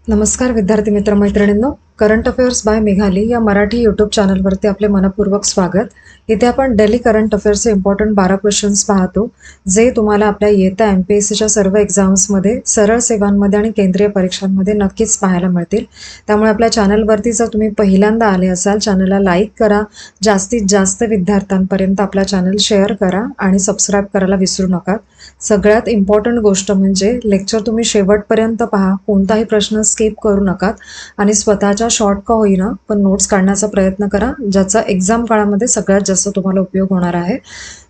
नमस्कार विद्यार्थी मित्र मैत्रिणींनो, करंट अफेअर्स बाय मेघाली या मराठी यूट्यूब चॅनलवरती आपले मनपूर्वक स्वागत. इथे आपण डेली करंट अफेअर्सचे इम्पॉर्टंट 12 क्वेश्चन्स पाहतो, जे तुम्हाला आपल्या येत्या MPSCच्या सर्व एक्झाम्समध्ये, सरळ सेवांमध्ये आणि केंद्रीय परीक्षांमध्ये नक्कीच पाहायला मिळतील. त्यामुळे आपल्या चॅनलवरती जर तुम्ही पहिल्यांदा आले असाल, चॅनलला लाईक करा, जास्तीत जास्त विद्यार्थ्यांपर्यंत आपला चॅनल शेअर करा आणि सबस्क्राईब करायला विसरू नका. सगळ्यात इम्पॉर्टंट गोष्ट म्हणजे लेक्चर तुम्ही शेवटपर्यंत पहा, कोणताही प्रश्न स्किप करू नका आणि स्वतःच्या शॉर्ट का होईना पण नोट्स काढण्याचा प्रयत्न करा, ज्याचा एक्झाम काळामध्ये सगळ्यात जास्त तुम्हाला उपयोग होणार आहे.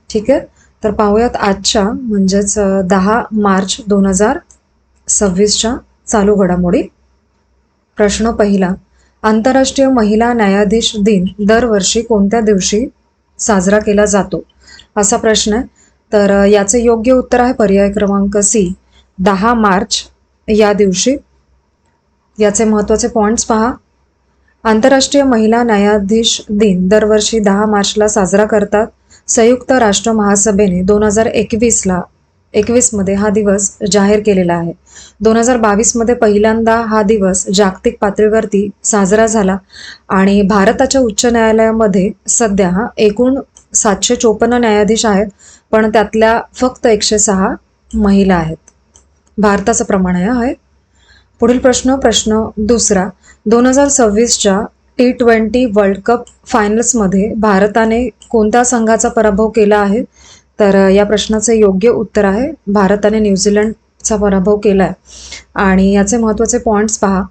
ठीक आहे, तर पाहूयात आजच्या म्हणजेच 10 मार्च 2026च्या चालू घडामोडी. प्रश्न पहिला, आंतरराष्ट्रीय महिला न्यायाधीश दिन दरवर्षी कोणत्या दिवशी साजरा केला जातो, असा प्रश्न आहे. तर याचे योग्य उत्तर आहे पर्याय क्रमांक सी, 10 मार्च या दिवशी. याचे महत्त्वाचे पॉईंट्स पहा. आंतरराष्ट्रीय महिला न्यायाधीश दिन दरवर्षी 10 मार्चला साजरा करतात. संयुक्त राष्ट्र महासभेने 2021मध्ये हा दिवस जाहीर केलेला आहे. 2022मध्ये पहिल्यांदा हा दिवस जागतिक पातळीवरती साजरा झाला आणि भारताच्या उच्च न्यायालयामध्ये सध्या एकूण 754 न्यायाधीश आहेत, पण त्यातल्या फक्त 106 महिला आहेत. भारताचं प्रमाण आहे. पुढील प्रश्न दुसरा, 2026च्या T20 वर्ल्ड कप फायनल्समध्ये भारताने कोणत्या संघाचा पराभव केला आहे? तर या प्रश्नाचे योग्य उत्तर आहे, भारताने न्यूझीलंडचा पराभव केला आहे. आणि याचे महत्त्वाचे पॉईंट्स पहा.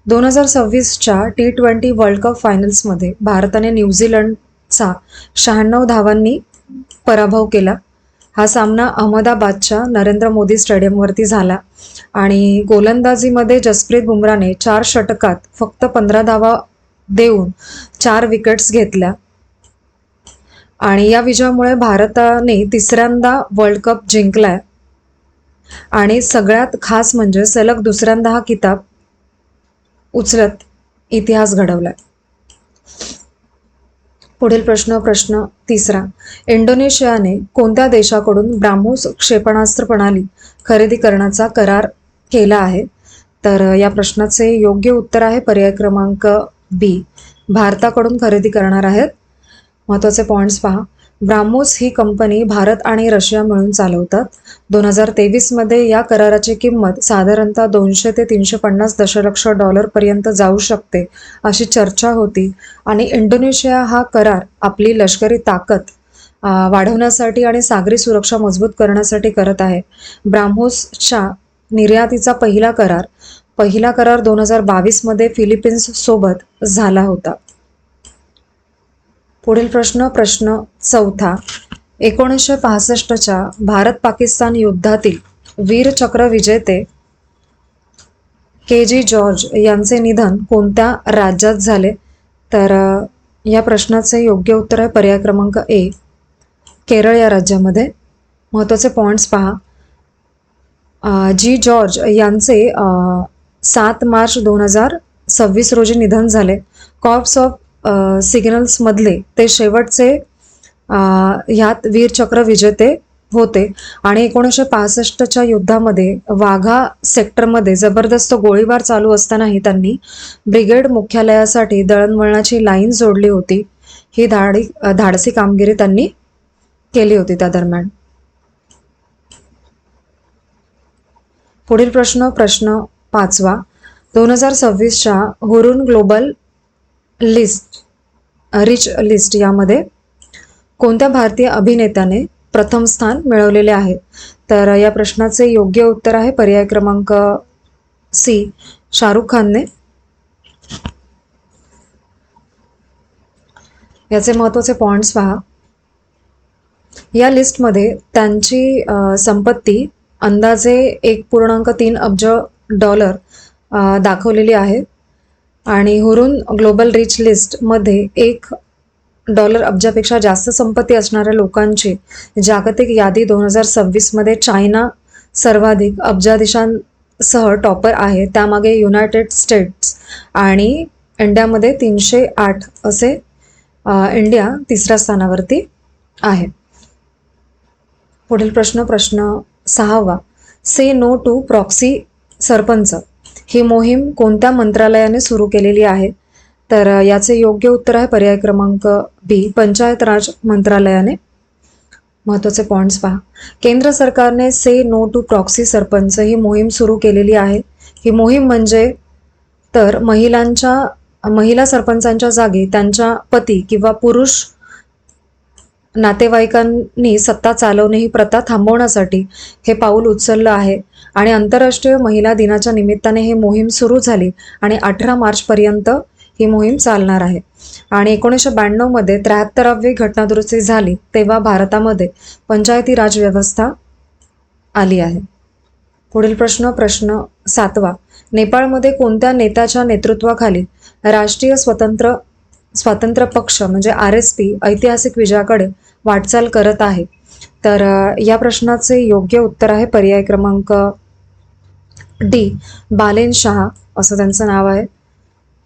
2026च्या T20 वर्ल्ड कप फायनल्समध्ये भारताने न्यूझीलंडचा 96 धावांनी पराभव केला. हा सामना अहमदाबादच्या नरेंद्र मोदी स्टेडियमवरती झाला आणि गोलंदाजीमध्ये जसप्रीत बुमराने 4 षटकात फक्त 15 धावा देऊन 4 विकेट्स घेतल्या आणि या विजयामुळे भारताने तिसऱ्यांदा वर्ल्ड कप जिंकलाय आणि सगळ्यात खास म्हणजे सलग दुसऱ्यांदा हा किताब उचलत इतिहास घडवलाय. पुढील प्रश्न तिसरा, इंडोनेशियाने कोणत्या देशाकडून ब्राह्मोस क्षेपणास्त्र प्रणाली खरेदी करण्याचा करार केला आहे? तर या प्रश्नाचे योग्य उत्तर आहे पर्याय क्रमांक बी, भारताकडून खरेदी करणार आहेत. महत्त्वाचे पॉईंट्स पहा. ब्राह्मोस ही कंपनी भारत आणि रशिया मिळून चालवतात. 2023मध्ये या कराराची किंमत साधारणतः 200 ते 350 दशलक्ष डॉलरपर्यंत जाऊ शकते अशी चर्चा होती आणि इंडोनेशिया हा करार आपली लष्करी ताकद वाढवण्यासाठी आणि सागरी सुरक्षा मजबूत करण्यासाठी करत आहे. ब्राह्मोसच्या निर्यातीचा पहिला करार 2022मध्ये फिलिपिन्स सोबत झाला होता. पुढील प्रश्न चौथा, 1965च्या भारत पाकिस्तान युद्धातील वीरचक्र विजेते KG जॉर्ज यांचे निधन कोणत्या राज्यात झाले? तर या प्रश्नाचे योग्य उत्तर आहे पर्याय क्रमांक ए, केरळ या राज्यामध्ये. महत्त्वाचे पॉईंट्स पहा. जॉर्ज यांचे 7 मार्च 2026 रोजी निधन झाले. कॉर्प्स ऑफ सिग्नल्समधले ते शेवटचे ह्यात वीरचक्र विजेते होते आणि 1965च्या युद्धामध्ये वाघा सेक्टरमध्ये जबरदस्त गोळीबार चालू असतानाही त्यांनी ब्रिगेड मुख्यालयासाठी दळणवळणाची लाईन जोडली होती. ही धाडसी कामगिरी त्यांनी केली होती त्या दरम्यान. पुढील प्रश्न पाचवा, 2026च्या हुरून ग्लोबल रिच लिस्ट यामध्ये कोणत्या भारतीय अभिनेत्याने प्रथम स्थान मिळवलेले आहे? तर या प्रश्नाचे योग्य उत्तर आहे पर्याय क्रमांक सी, शाहरुख खानने. याचे महत्त्वाचे पॉईंट्स पहा. या लिस्टमध्ये त्यांची संपत्ती अंदाजे 1.3 अब्ज डॉलर दाखवलेली आहे आणि हुरून ग्लोबल रिच लिस्टमध्ये $1 अब्जापेक्षा जास्त संपत्ती असणाऱ्या लोकांची जागतिक यादी 2026मध्ये चायना सर्वाधिक अब्जाधीशांसह टॉपर आहे. त्यामागे युनायटेड स्टेट्स आणि इंडियामध्ये 308 असे इंडिया तिसऱ्या स्थानावरती आहे. पुढील प्रश्न सहावा, से नो टू प्रॉक्सी सरपंच ही मोहीम कोणत्या मंत्रालयाने सुरू केलेली आहे? तर याचे योग्य उत्तर आहे पर्याय क्रमांक बी, पंचायत राज मंत्रालयाने. महत्त्वाचे पॉइंट्स पहा. केंद्र सरकारने से नो टू प्रॉक्सी सरपंच ही मोहीम सुरू केलेली आहे. ही मोहीम म्हणजे तर महिला सरपंचांच्या जागी त्यांच्या पती किंवा पुरुष नातेवाईकांनी सत्ता चालवणे ही प्रथा थांबवण्यासाठी हे पाऊल उचललं आहे. आणि आंतरराष्ट्रीय महिला दिनाच्या निमित्ताने ही मोहीम सुरू झाली आणि 18 मार्चपर्यंत ही मोहीम चालणार आहे. आणि 1992 मध्ये 73वी घटनादुरुस्ती झाली तेव्हा भारतामध्ये पंचायती राज व्यवस्था आली आहे. पुढील प्रश्न 7वा. नेपाळमध्ये कोणत्या नेत्याच्या नेतृत्वाखाली राष्ट्रीय स्वातंत्र्य पक्ष म्हणजे RSP ऐतिहासिक विजयाकडे वाटचाल करत आहे? तर या प्रश्नाचे योग्य उत्तर आहे पर्याय क्रमांक डी, बालेन शाह असं त्यांचं नाव आहे.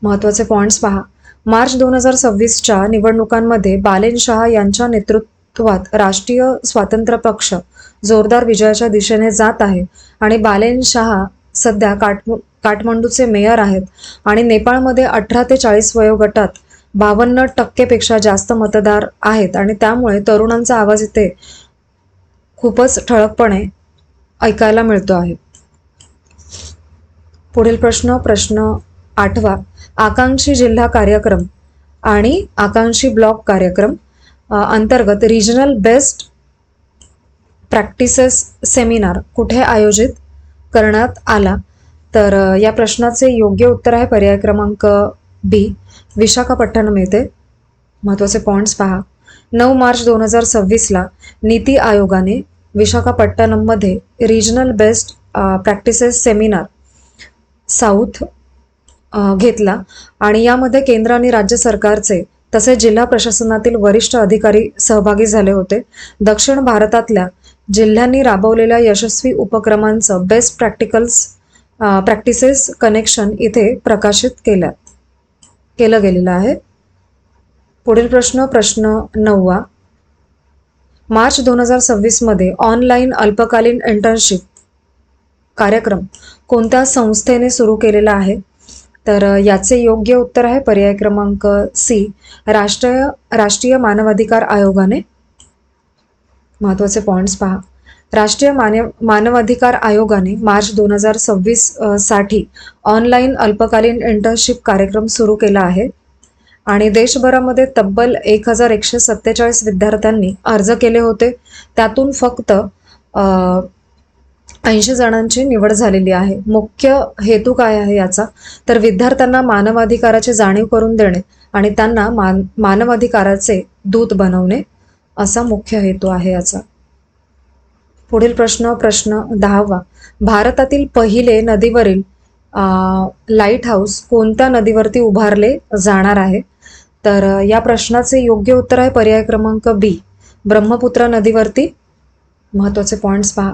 महत्त्वाचे पॉइंट्स पहा. मार्च 2026च्या निवडणुकांमध्ये बालेन शाह यांच्या नेतृत्वात राष्ट्रीय स्वातंत्र्य पक्ष जोरदार विजयाच्या दिशेने जात आहे. आणि बालेन शाह सध्या काठमांडूचे मेयर आहेत. आणि नेपाळमध्ये 18 ते 40 वयोगटात 52% जास्त मतदार आहेत. आणि त्यामुळे तरुणांचा आवाज इथे खूपच ठळकपणे ऐकायला मिळतो आहे. पुढील प्रश्न 8वा. आकांक्षी जिल्हा कार्यक्रम आणि आकांक्षी ब्लॉक कार्यक्रम अंतर्गत रिजनल बेस्ट प्रॅक्टिसेस सेमिनार कुठे आयोजित करण्यात आला? तर या प्रश्नाचे योग्य उत्तर आहे पर्याय क्रमांक बी, विशाखापट्टणम येथे. महत्त्वाचे पॉइंट्स पहा. 9 मार्च 2026ला नीती आयोगाने विशाखापट्टणममध्ये regional best practices seminar south घेतला. आणि यामध्ये केंद्र आणि राज्य सरकारचे तसेच जिल्हा प्रशासनातील वरिष्ठ अधिकारी सहभागी झाले होते. दक्षिण भारतातल्या जिल्ह्यांनी राबवलेल्या यशस्वी उपक्रमांचं बेस्ट प्रॅक्टिसेस कनेक्शन इथे प्रकाशित केलं गेलेलं आहे. पुढील प्रश्न 9वा. मार्च 2026 मध्ये ऑनलाईन अल्पकालीन इंटर्नशिप कार्यक्रम कोणत्या संस्थेने सुरू केलेला आहे? तर याचे योग्य उत्तर आहे पर्याय क्रमांक सी, राष्ट्रीय मानवाधिकार आयोगाने. महत्त्वाचे पॉइंट्स पहा. राष्ट्रीय मानवाधिकार आयोगाने मार्च 2026 साठी ऑनलाईन अल्पकालीन इंटर्नशिप कार्यक्रम सुरू केला आहे. आणि देशभरामध्ये तब्बल 1147 विद्यार्थ्यांनी अर्ज केले होते. त्यातून फक्त 80 जणांची निवड झालेली आहे. मुख्य हेतू काय आहे याचा? तर विद्यार्थ्यांना मानवाधिकाराची जाणीव करून देणे आणि त्यांना मानवाधिकाराचे दूत बनवणे असा मुख्य हेतू आहे याचा. पुढील प्रश्न 10वा. भारतातील पहिले नदीवरील लाईट हाऊस कोणत्या नदीवरती उभारले जाणार आहे? तर या प्रश्नाचे योग्य उत्तर आहे पर्याय क्रमांक बी, ब्रह्मपुत्रा नदीवरती. महत्त्वाचे पॉइंट्स पहा.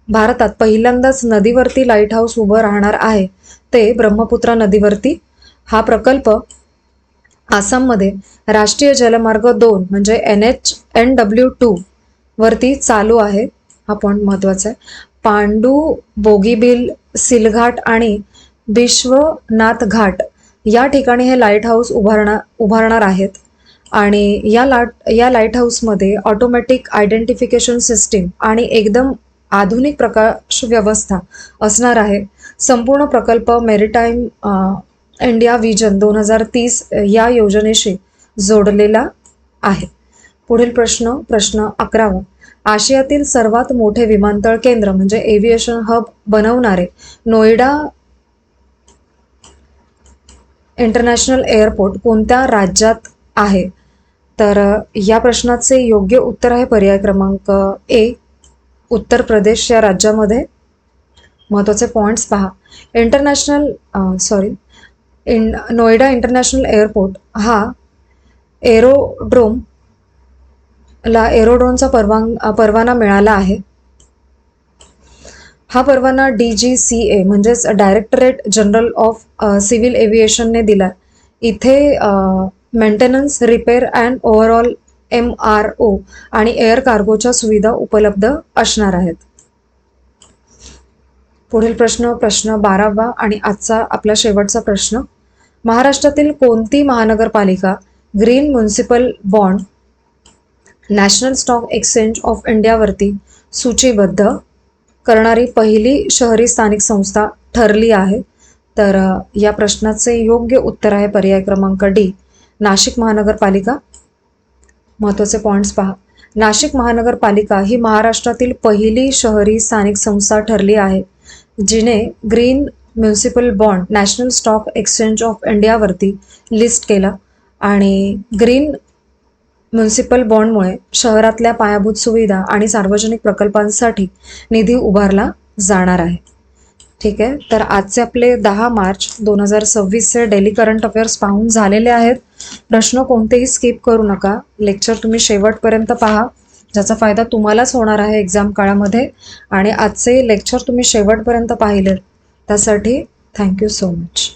भारतात पहिल्यांदाच नदीवरती लाईट हाऊस उभं राहणार आहे ते ब्रह्मपुत्रा नदीवरती. हा प्रकल्प आसाममध्ये राष्ट्रीय जलमार्ग 2 म्हणजे NW2 वरती चालू आहे. हा पॉइंट महत्त्वाचा आहे. पांडू, बोगीबील, सिलघाट आणि विश्वनाथ घाट या ठिकाणी हे लाईट हाऊस उभारणार आहेत. आणि या लाईट हाऊसमध्ये ऑटोमॅटिक आयडेंटिफिकेशन सिस्टीम आणि एकदम आधुनिक प्रकाश व्यवस्था असणार आहे. संपूर्ण प्रकल्प मेरीटाईम इंडिया विजन 2030 या योजनेशी जोडलेला आहे. पुढील प्रश्न 11वा. आशियातील सर्वात मोठे विमानतळ केंद्र म्हणजे एव्हिएशन हब बनवणारे नोएडा इंटरनॅशनल एअरपोर्ट कोणत्या राज्यात आहे? तर या प्रश्नाचे योग्य उत्तर आहे पर्याय क्रमांक ए, उत्तर प्रदेश या राज्यामध्ये. महत्त्वाचे पॉइंट्स पहा. नोएडा इंटरनॅशनल एअरपोर्ट हा एरोड्रोमचा परवाना मिळाला आहे. हा परवाना DGCA म्हणजेच डायरेक्टरेट जनरल ऑफ सिव्हिल एव्हिएशनने दिला. इथे maintenance, repair and overall MRO आणि एअर कार्गोच्या सुविधा उपलब्ध असणार आहेत. पुढील प्रश्न 12वा आणि आजचा आपला शेवटचा प्रश्न. महाराष्ट्रातील कोणती महानगरपालिका green municipal bond National Stock Exchange of इंडियावरती सूचीबद्ध करणारी पहिली शहरी स्थानिक संस्था ठरली आहे? तर या प्रश्नाचे योग्य उत्तर आहे पर्याय क्रमांक डी, नाशिक महानगरपालिका. महत्त्वाचे पॉईंट्स पहा. नाशिक महानगरपालिका ही महाराष्ट्रातील पहिली शहरी स्थानिक संस्था ठरली आहे जिने green municipal bond National Stock Exchange of इंडियावरती लिस्ट केला आणि ग्रीन म्युनिसिपल बॉन्डमुळे शहरातल्या पायाभूत सुविधा आणि सार्वजनिक प्रकल्पांसाठी निधी उभारला जाणार आहे. ठीक आहे, तर आजचे आपले 10 मार्च 2026चे डेली करंट अफेअर्स पाहून झालेले आहेत. प्रश्न कोणतेही स्किप करू नका. लेक्चर तुम्ही शेवटपर्यंत पहा, ज्याचा फायदा तुम्हालाच होणार आहे एक्झाम काळामध्ये. आणि आजचे लेक्चर तुम्ही शेवटपर्यंत पाहिलेत त्यासाठी थँक्यू सो मच.